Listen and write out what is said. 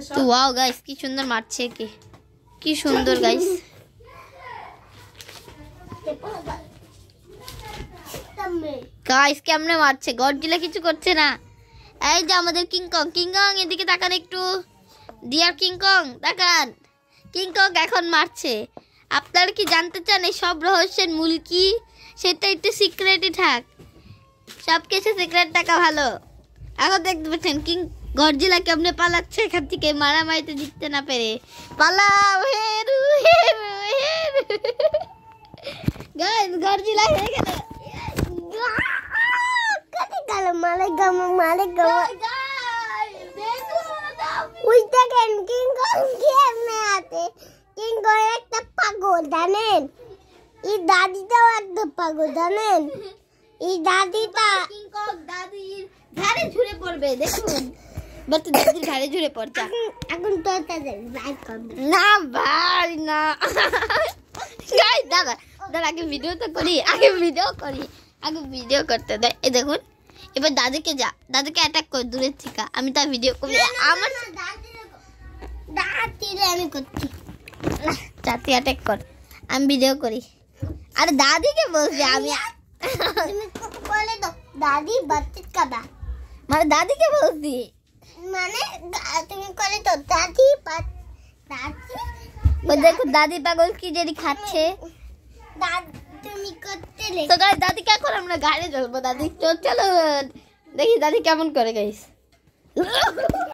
তো wow guys কি সুন্দর মারছে কি সুন্দর গাইস গাইস কেমনে মারছে গডজিলা কিছু করছে না এই যে আমাদের কিংকং এদিকে তাকান একটু ডিয়ার কিংকং তাকান কিংকং এখন মারছে আপনারা কি জানতে চান এই সব রহস্যের মূল কি সেটা একটু সিক্রেটই থাক সব কিছু সিক্রেট থাকা ভালো এখন দেখতে পাচ্ছেন গডজিলা কেমনে পালাচ্ছে এখান থেকে মারামারিতে জিততে না পেরে পালাও হেরু গাইস গডজিলা হয়ে গেল কত কাল মারে গাম ওই দেখেন কিংকং কেমনে আছে কিংকং একটা পাগল জানেন এই দাদিটাও একটা পাগল জানেন এই দাদিটা কিংকং দাদির ঘাড়ে ঝুরে পড়বে দেখুন বলতে দাদির ঘাড়ে ঝুরে পড়ছে এখন তো লাইক করবে না ভাই না গাইস দাদা আগে ভিডিও তো করি আগে ভিডিও করতে দেয় এই দেখুন এবার দাদিকে অ্যাটাক কর দূরের থেকে আমি তার ভিডিও করি আমার দাদিরে আমি করছি দাদি অ্যাটাক কর আমি ভিডিও করি আরে দাদিকে বলছি আমি তুমি বলে দাও দাদি বাচ্চা কাদা মানে দাদিকে বলছি মানে তুমি করে তো দাদি দেখো দাদি পাগল কি জানি খাচ্ছে তুমি করতে তো গাইস দাদিকে এখন আমরা গাড়ি চলবো দাদি চলো দেখি দাদি কেমন করে গাইস